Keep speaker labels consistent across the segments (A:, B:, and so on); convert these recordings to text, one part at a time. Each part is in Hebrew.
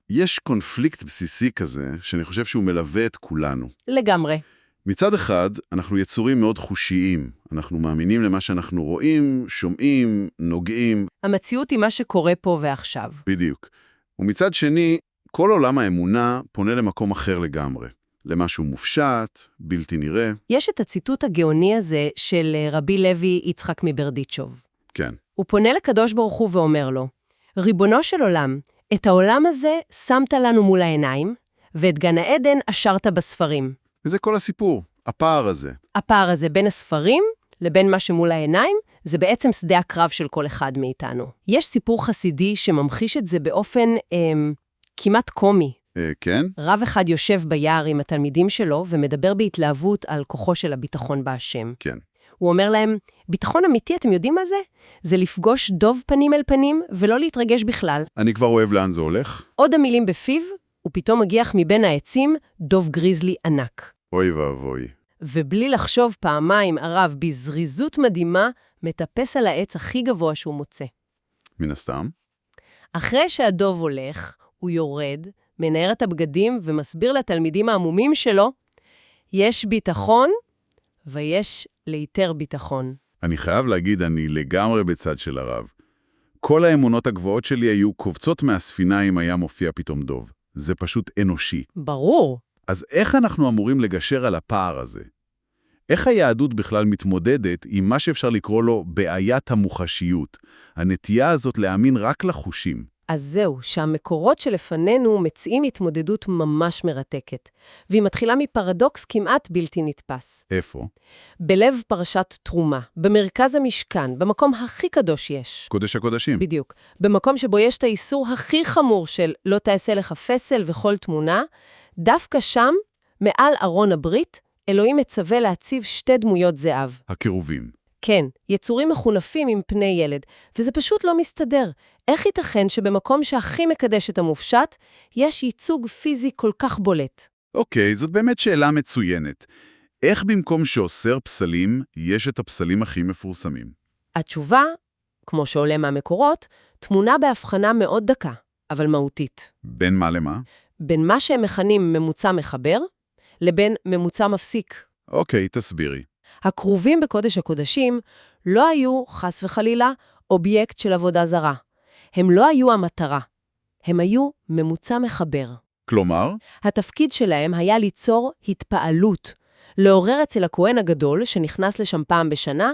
A: יש קונפליקט בסיסי כזה, שאני חושב שהוא מלווה את כולנו.
B: לגמרי.
A: מצד אחד, אנחנו יצורים מאוד חושיים. אנחנו מאמינים למה שאנחנו רואים, שומעים, נוגעים.
B: המציאות היא מה שקורה פה ועכשיו.
A: בדיוק. ומצד שני, כל עולם האמונה פונה למקום אחר לגמרי. למשהו מופשט, בלתי נראה.
B: יש את הציטוט הגאוני הזה של רבי לוי יצחק מברדיצ'וב.
A: כן.
B: הוא פונה לקדוש ברוך הוא ואומר לו, ריבונו של עולם, את העולם הזה שמת לנו מול העיניים, ואת גן העדן אשרת בספרים.
A: וזה כל הסיפור, הפער הזה.
B: הפער הזה בין הספרים לבין מה שמול העיניים, זה בעצם שדה הקרב של כל אחד מאיתנו. יש סיפור חסידי שממחיש את זה באופן כמעט קומי.
A: כן?
B: רב אחד יושב ביער עם התלמידים שלו ומדבר בהתלהבות על כוחו של הביטחון בהשם.
A: כן.
B: הוא אומר להם, ביטחון אמיתי, אתם יודעים מה זה? זה לפגוש דוב פנים אל פנים ולא להתרגש בכלל.
A: אני כבר אוהב לאן זה הולך.
B: עוד המילים בפיו, ופתאום מגיח מבין העצים דוב גריזלי ענק.
A: אוי ואבוי.
B: ובלי לחשוב פעמיים, הרב בזריזות מדהימה מטפס על העץ הכי גבוה שהוא מוצא.
A: מן הסתם.
B: אחרי שהדוב הולך, הוא יורד, מנער את הבגדים ומסביר לתלמידים העמומים שלו, יש ביטחון ויש ליתר ביטחון.
A: אני חייב להגיד, אני לגמרי בצד של הרב. כל האמונות הגבוהות שלי היו קובצות מהספינה אם היה מופיע פתאום דוב. זה פשוט אנושי.
B: ברור.
A: אז איך אנחנו אמורים לגשר על הפער הזה? איך היהדות בכלל מתמודדת עם מה שאפשר לקרוא לו בעיית המוחשיות, הנטייה הזאת להאמין רק לחושים?
B: אז זהו, שהמקורות שלפנינו מציעים התמודדות ממש מרתקת, והיא מתחילה מפרדוקס כמעט בלתי נתפס.
A: איפה?
B: בלב פרשת תרומה, במרכז המשכן, במקום הכי קדוש יש.
A: קודש הקודשים.
B: בדיוק. במקום שבו יש את האיסור הכי חמור של לא תעשה לך פסל וכל תמונה, דווקא שם, מעל ארון הברית, אלוהים מצווה להציב שתי דמויות זהב.
A: הקירובים.
B: כן, יצורים מחונפים עם פני ילד, וזה פשוט לא מסתדר. איך ייתכן שבמקום שהכי מקדש את המופשט, יש ייצוג פיזי כל כך בולט?
A: אוקיי, זאת באמת שאלה מצוינת. איך במקום שאוסר פסלים, יש את הפסלים הכי מפורסמים?
B: התשובה, כמו שעולה מהמקורות, תמונה בהבחנה מאוד דקה, אבל מהותית.
A: בין מה למה?
B: בין מה שהם מכנים ממוצע מחבר, לבין ממוצע מפסיק.
A: אוקיי, תסבירי.
B: הקרובים בקודש הקודשים לא היו, חס וחלילה, אובייקט של עבודה זרה. הם לא היו המטרה. הם היו ממוצע מחבר.
A: כלומר?
B: התפקיד שלהם היה ליצור התפעלות, לעורר אצל הכהן הגדול, שנכנס לשם פעם בשנה,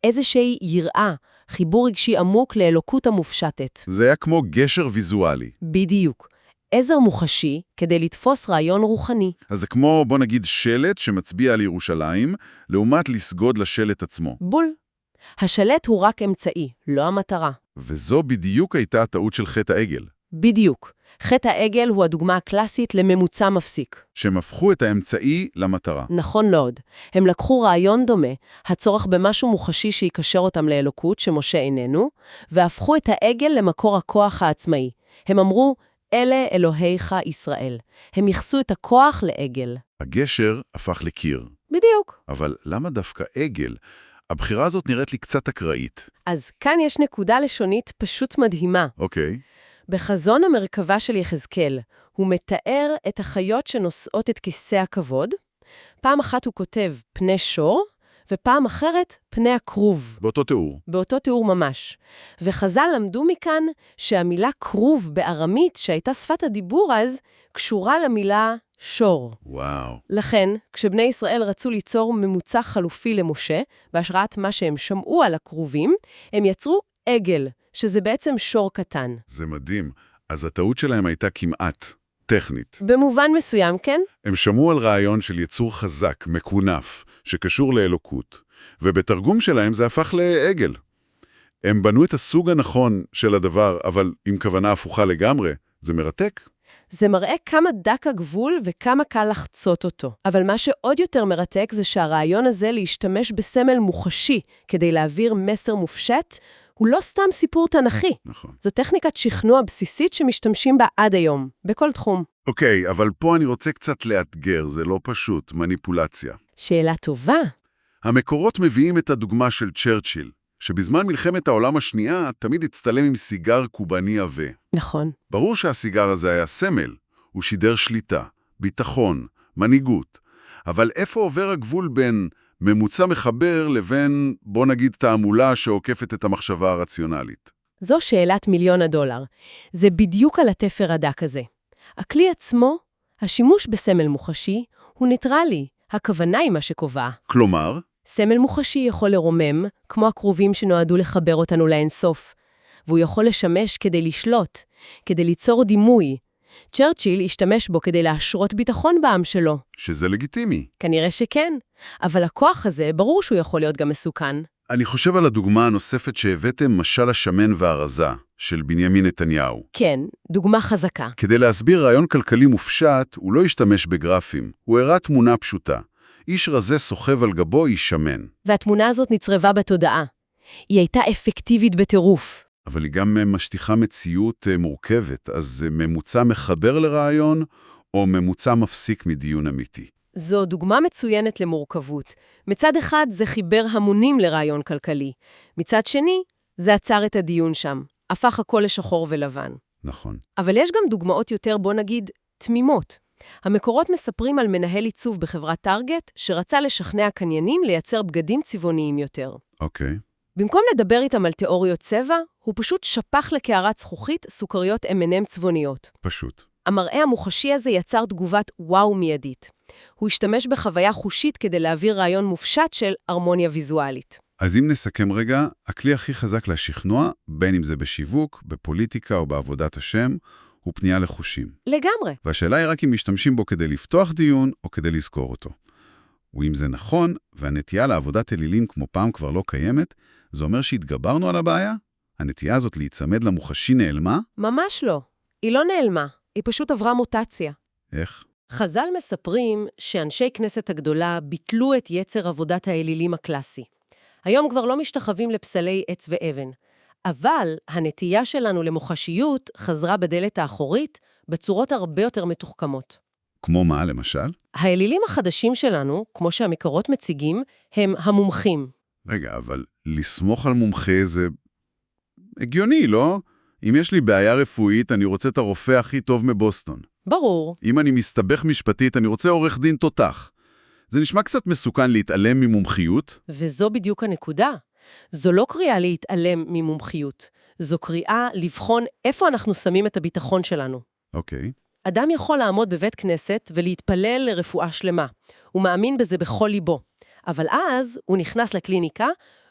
B: איזושהי יראה, חיבור רגשי עמוק לאלוקות המופשטת.
A: זה היה כמו גשר ויזואלי.
B: בדיוק. עזר מוחשי כדי לתפוס רעיון רוחני.
A: אז זה כמו, בוא נגיד, שלט שמצביע על ירושלים, לעומת לסגוד לשלט עצמו.
B: בול. השלט הוא רק אמצעי, לא המטרה.
A: וזו בדיוק הייתה הטעות של חטא העגל.
B: בדיוק. חטא העגל הוא הדוגמה הקלאסית לממוצע מפסיק.
A: שהם הפכו את האמצעי למטרה.
B: נכון מאוד. הם לקחו רעיון דומה, הצורך במשהו מוחשי שיקשר אותם לאלוקות שמשה איננו, והפכו את העגל למקור הכוח העצמאי. הם אמרו, אלה אלוהיך ישראל. הם יחסו את הכוח לעגל.
A: הגשר הפך לקיר.
B: בדיוק.
A: אבל למה דווקא עגל? הבחירה הזאת נראית לי קצת אקראית.
B: אז כאן יש נקודה לשונית פשוט מדהימה.
A: אוקיי.
B: בחזון המרכבה של יחזקאל, הוא מתאר את החיות שנושאות את כיסא הכבוד. פעם אחת הוא כותב פני שור, ופעם אחרת פני הכרוב.
A: באותו תיאור.
B: באותו תיאור ממש. וחז"ל למדו מכאן שהמילה כרוב בארמית, שהייתה שפת הדיבור אז, קשורה למילה שור.
A: וואו.
B: לכן, כשבני ישראל רצו ליצור ממוצע חלופי למשה, בהשראת מה שהם שמעו על הכרובים, הם יצרו עגל, שזה בעצם שור קטן.
A: זה מדהים. אז הטעות שלהם הייתה כמעט טכנית.
B: במובן מסוים, כן?
A: הם שמעו על רעיון של יצור חזק, מקונף, שקשור לאלוקות, ובתרגום שלהם זה הפך לעגל. הם בנו את הסוג הנכון של הדבר, אבל עם כוונה הפוכה לגמרי. זה מרתק.
B: זה מראה כמה דק הגבול וכמה קל לחצות אותו. אבל מה שעוד יותר מרתק זה שהרעיון הזה להשתמש בסמל מוחשי כדי להעביר מסר מופשט, הוא לא סתם סיפור תנכי.
A: נכון.
B: זו טכניקת שכנוע בסיסית שמשתמשים בה עד היום, בכל תחום.
A: אוקיי, אבל פה אני רוצה קצת לאתגר, זה לא פשוט, מניפולציה.
B: שאלה טובה.
A: המקורות מביאים את הדוגמה של צ'רצ'יל. שבזמן מלחמת העולם השנייה תמיד הצטלם עם סיגר קובני עבה.
B: נכון.
A: ברור שהסיגר הזה היה סמל, הוא שידר שליטה, ביטחון, מנהיגות. אבל איפה עובר הגבול בין ממוצע מחבר לבין, בוא נגיד, תעמולה שעוקפת את המחשבה הרציונלית?
B: זו שאלת $1,000,000. זה בדיוק על התפר הדק הזה. הכלי עצמו, השימוש בסמל מוחשי, הוא ניטרלי, הכוונה היא מה שקובע.
A: כלומר,
B: סמל מוחשי יכול לרומם, כמו הקרובים שנועדו לחבר אותנו לאינסוף, והוא יכול לשמש כדי לשלוט, כדי ליצור דימוי. צ'רצ'יל השתמש בו כדי להשרות ביטחון בעם שלו.
A: שזה לגיטימי.
B: כנראה שכן, אבל הכוח הזה ברור שהוא יכול להיות גם מסוכן.
A: אני חושב על הדוגמה הנוספת שהבאתם, משל השמן והרזה, של בנימין נתניהו.
B: כן, דוגמה חזקה.
A: כדי להסביר רעיון כלכלי מופשט, הוא לא השתמש בגרפים, הוא הראה תמונה פשוטה. איש רזה סוחב על גבו איש שמן.
B: והתמונה הזאת נצרבה בתודעה. היא הייתה אפקטיבית בטירוף.
A: אבל היא גם משטיחה מציאות מורכבת, אז ממוצע מחבר לרעיון, או ממוצע מפסיק מדיון אמיתי.
B: זו דוגמה מצוינת למורכבות. מצד אחד זה חיבר המונים לרעיון כלכלי. מצד שני, זה עצר את הדיון שם. הפך הכל לשחור ולבן.
A: נכון.
B: אבל יש גם דוגמאות יותר, בוא נגיד, תמימות. המקורות מספרים על מנהל עיצוב בחברת טארגט, שרצה לשכנע קניינים לייצר בגדים צבעוניים יותר.
A: אוקיי.
B: במקום לדבר איתם על תיאוריות צבע, הוא פשוט שפך לקערת זכוכית סוכריות M&M צבעוניות.
A: פשוט.
B: המראה המוחשי הזה יצר תגובת וואו מיידית. הוא השתמש בחוויה חושית כדי להעביר רעיון מופשט של הרמוניה ויזואלית.
A: אז אם נסכם רגע, הכלי הכי חזק לשכנוע, בין אם זה בשיווק, בפוליטיקה או בעבודת השם, הוא פנייה לחושים.
B: לגמרי.
A: והשאלה היא רק אם משתמשים בו כדי לפתוח דיון או כדי לזכור אותו. ואם זה נכון, והנטייה לעבודת אלילים כמו פעם כבר לא קיימת, זה אומר שהתגברנו על הבעיה? הנטייה הזאת להיצמד למוחשי נעלמה?
B: ממש לא. היא לא נעלמה. היא פשוט עברה מוטציה.
A: איך?
B: חז"ל מספרים שאנשי כנסת הגדולה ביטלו את יצר עבודת האלילים הקלאסי. היום כבר לא משתחווים לפסלי עץ ואבן. אבל הנטייה שלנו למוחשיות חזרה בדלת האחורית בצורות הרבה יותר מתוחכמות.
A: כמו מה, למשל?
B: האלילים החדשים שלנו, כמו שהמקורות מציגים, הם המומחים.
A: רגע, אבל לסמוך על מומחה זה הגיוני, לא? אם יש לי בעיה רפואית, אני רוצה את הרופא הכי טוב מבוסטון.
B: ברור.
A: אם אני מסתבך משפטית, אני רוצה עורך דין תותח. זה נשמע קצת מסוכן להתעלם ממומחיות.
B: וזו בדיוק הנקודה. זו לא קריאה להתעלם ממומחיות. זו קריאה לבחון איפה אנחנו שמים את הביטחון שלנו.
A: אוקיי.
B: אדם יכול לעמוד בבית כנסת ולהתפלל לרפואה שלמה. הוא מאמין בזה בכל ליבו. אבל אז הוא נכנס לקליניקה,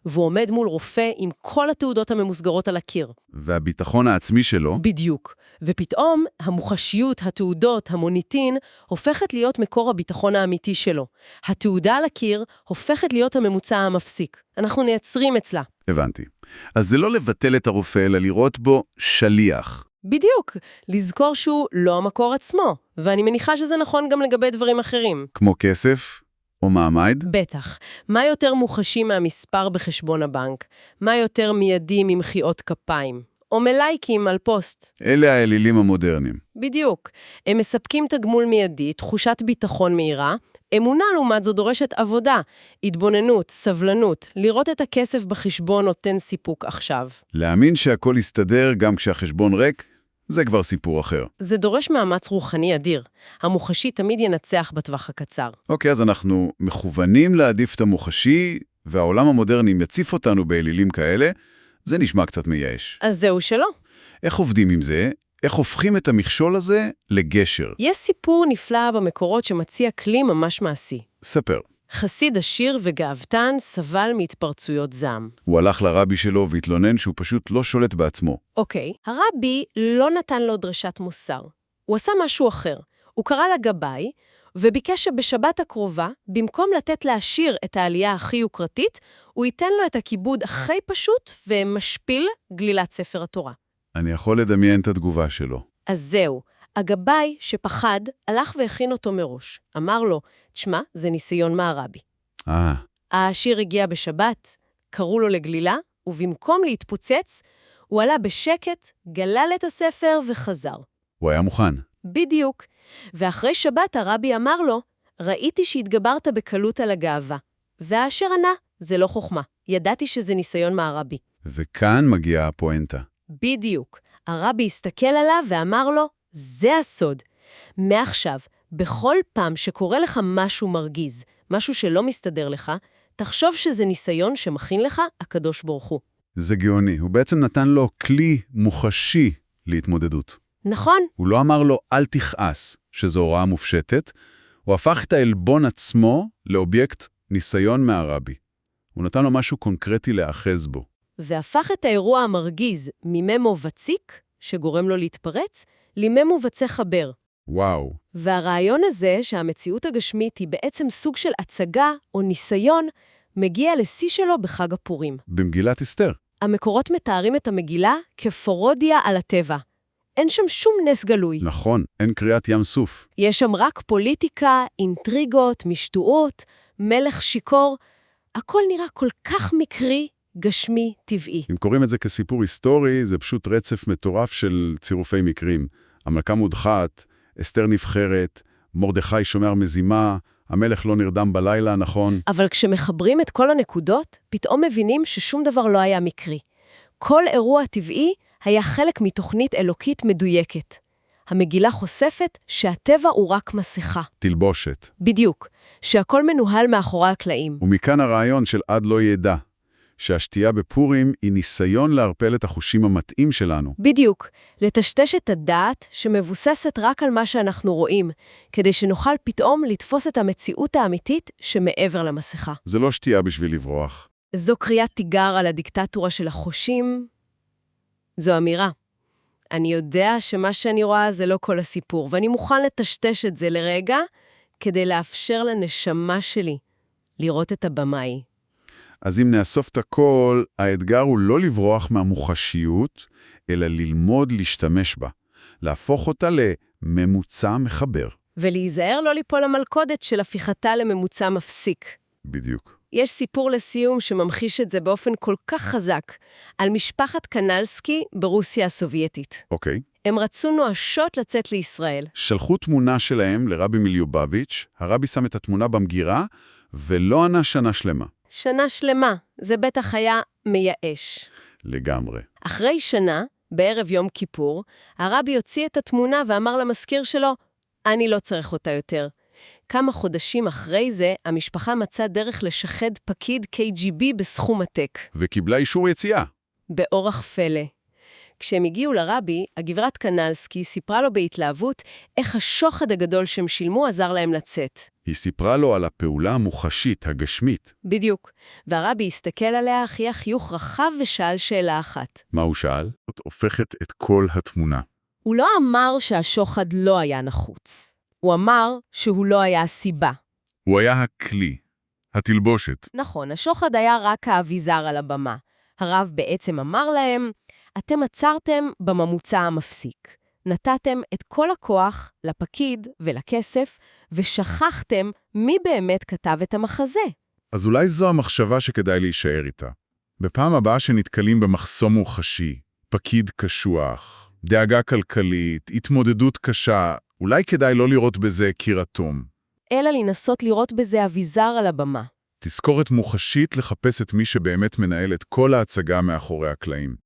B: והוא עומד מול רופא עם כל התעודות הממוסגרות על הקיר.
A: והביטחון העצמי שלו?
B: בדיוק. ופתאום המוחשיות, התעודות, המוניטין, הופכת להיות מקור הביטחון האמיתי שלו. התעודה על הקיר הופכת להיות הממוצע המפסיק. אנחנו נייצרים אצלה.
A: הבנתי. אז זה לא לבטל את הרופא, אלא לראות בו שליח.
B: בדיוק. לזכור שהוא לא המקור עצמו. ואני מניחה שזה נכון גם לגבי דברים אחרים.
A: כמו כסף? או מעמד?
B: בטח. מה יותר מוחשי מהמספר בחשבון הבנק? מה יותר מיידי ממחיאות כפיים? או מלייקים על פוסט?
A: אלה האלילים המודרניים.
B: בדיוק. הם מספקים תגמול מיידי, תחושת ביטחון מהירה. אמונה לעומת זו דורשת עבודה, התבוננות, סבלנות. לראות את הכסף בחשבון נותן סיפוק עכשיו.
A: להאמין שהכל יסתדר גם כשהחשבון ריק? זה כבר סיפור אחר.
B: זה דורש מאמץ רוחני אדיר. המוחשי תמיד ינצח בטווח הקצר.
A: אוקיי, אז אנחנו מכוונים להעדיף את המוחשי, והעולם המודרני מציף אותנו באלילים כאלה, זה נשמע קצת מייאש.
B: אז זהו שלא.
A: איך עובדים עם זה? איך הופכים את המכשול הזה לגשר?
B: יש סיפור נפלא במקורות שמציע כלי ממש מעשי.
A: ספר.
B: חסיד עשיר וגאוותן סבל מהתפרצויות זעם.
A: הוא הלך לרבי שלו והתלונן שהוא פשוט לא שולט בעצמו.
B: אוקיי, הרבי לא נתן לו דרשת מוסר. הוא עשה משהו אחר. הוא קרא לגבאי וביקש שבשבת הקרובה, במקום לתת לעשיר את העלייה הכי יוקרתית, הוא ייתן לו את הכיבוד הכי פשוט ומשפיל גלילת ספר התורה.
A: אני יכול לדמיין את התגובה שלו.
B: אז זהו. הגבאי שפחד הלך והכין אותו מראש. אמר לו, תשמע, זה ניסיון מהרבי. העשיר הגיע בשבת, קראו לו לגלילה, ובמקום להתפוצץ, הוא עלה בשקט, גלל את הספר וחזר.
A: הוא היה מוכן.
B: בדיוק. ואחרי שבת הרבי אמר לו, ראיתי שהתגברת בקלות על הגאווה. והעשיר ענה, זה לא חוכמה. ידעתי שזה ניסיון מהרבי.
A: וכאן מגיעה הפואנטה.
B: בדיוק. הרבי הסתכל עליו ואמר לו, זה הסוד. מעכשיו, בכל פעם שקורה לך משהו מרגיז, משהו שלא מסתדר לך, תחשוב שזה ניסיון שמכין לך הקדוש ברוך הוא.
A: זה גאוני. הוא בעצם נתן לו כלי מוחשי להתמודדות.
B: נכון.
A: הוא לא אמר לו, אל תכעס, שזו הוראה מופשטת. הוא הפך את העלבון עצמו לאובייקט ניסיון מהרבי. הוא נתן לו משהו קונקרטי להאחז בו.
B: והפך את האירוע המרגיז מממו וציק, שגורם לו להתפרץ, לממו וצחבר.
A: וואו.
B: והרעיון הזה שהמציאות הגשמית היא בעצם סוג של הצגה או ניסיון, מגיע לשיא שלו בחג הפורים.
A: במגילת אסתר.
B: המקורות מתארים את המגילה כפרודיה על הטבע. אין שם שום נס גלוי.
A: נכון, אין קריאת ים סוף.
B: יש שם רק פוליטיקה, אינטריגות, משטועות, מלך שיקור. הכל נראה כל כך מקרי, גשמי, טבעי.
A: אם קוראים את זה כסיפור היסטורי, זה פשוט רצף מטורף של צירופי מקרים. המלכה מודחת, אסתר נבחרת, מרדכי שומר מזימה, המלך לא נרדם בלילה, נכון?
B: אבל כשמחברים את כל הנקודות, פתאום מבינים ששום דבר לא היה מקרי. כל אירוע טבעי היה חלק מתוכנית אלוקית מדויקת. המגילה חושפת שהטבע הוא רק מסכה.
A: תלבושת.
B: בדיוק, שהכל מנוהל מאחורי הקלעים.
A: ומכאן הרעיון של עד לא ידע, שהשתייה בפורים היא ניסיון להרפל את החושים המתאים שלנו.
B: בדיוק, לטשטש את הדעת שמבוססת רק על מה שאנחנו רואים, כדי שנוכל פתאום לתפוס את המציאות האמיתית שמעבר למסכה.
A: זה לא שתייה בשביל לברוח.
B: זו קריאת תיגר על הדיקטטורה של החושים. זו אמירה. אני יודע שמה שאני רואה זה לא כל הסיפור, ואני מוכן לטשטש את זה לרגע, כדי לאפשר לנשמה שלי לראות את הבמאי.
A: אז אם נאסוף את הכל, האתגר הוא לא לברוח מהמוחשיות, אלא ללמוד להשתמש בה, להפוך אותה לממוצע מחבר.
B: ולהיזהר לא ליפול למלכודת של הפיכתה לממוצע מפסיק.
A: בדיוק.
B: יש סיפור לסיום שממחיש את זה באופן כל כך חזק, על משפחת קנלסקי ברוסיה הסובייטית.
A: אוקיי.
B: הם רצו נואשות לצאת לישראל.
A: שלחו תמונה שלהם לרבי מיליובביץ', הרבי שם את התמונה במגירה, ולא ענה שנה שלמה.
B: שנה שלמה, זה בטח היה מייאש.
A: לגמרי.
B: אחרי שנה, בערב יום כיפור, הרבי הוציא את התמונה ואמר למזכיר שלו, אני לא צריך אותה יותר. כמה חודשים אחרי זה, המשפחה מצאה דרך לשחד פקיד KGB בסכום עתק.
A: וקיבלה אישור יציאה.
B: באורח פלא. כשהם הגיעו לרבי, הגברת קנלסקי סיפרה לו בהתלהבות איך השוחד הגדול שהם שילמו עזר להם לצאת.
A: היא סיפרה לו על הפעולה המוחשית, הגשמית.
B: בדיוק. והרבי הסתכל עליה, חייך חיוך רחב ושאל שאלה אחת.
A: מה הוא שאל? זאת הופכת את כל התמונה.
B: הוא לא אמר שהשוחד לא היה נחוץ. הוא אמר שהוא לא היה הסיבה.
A: הוא היה הכלי, התלבושת.
B: נכון, השוחד היה רק האביזר על הבמה. הרב בעצם אמר להם, אתם עצרתם בממוצע המפסיק. נתתם את כל הכוח לפקיד ולכסף, ושכחתם מי באמת כתב את המחזה.
A: אז אולי זו המחשבה שכדאי להישאר איתה. בפעם הבאה שנתקלים במחסום מוחשי, פקיד קשוח, דאגה כלכלית, התמודדות קשה, אולי כדאי לא לראות בזה קיר אטום.
B: אלא לנסות לראות בזה אביזר על הבמה.
A: תזכורת מוחשית לחפש את מי שבאמת מנהל את כל ההצגה מאחורי הקלעים.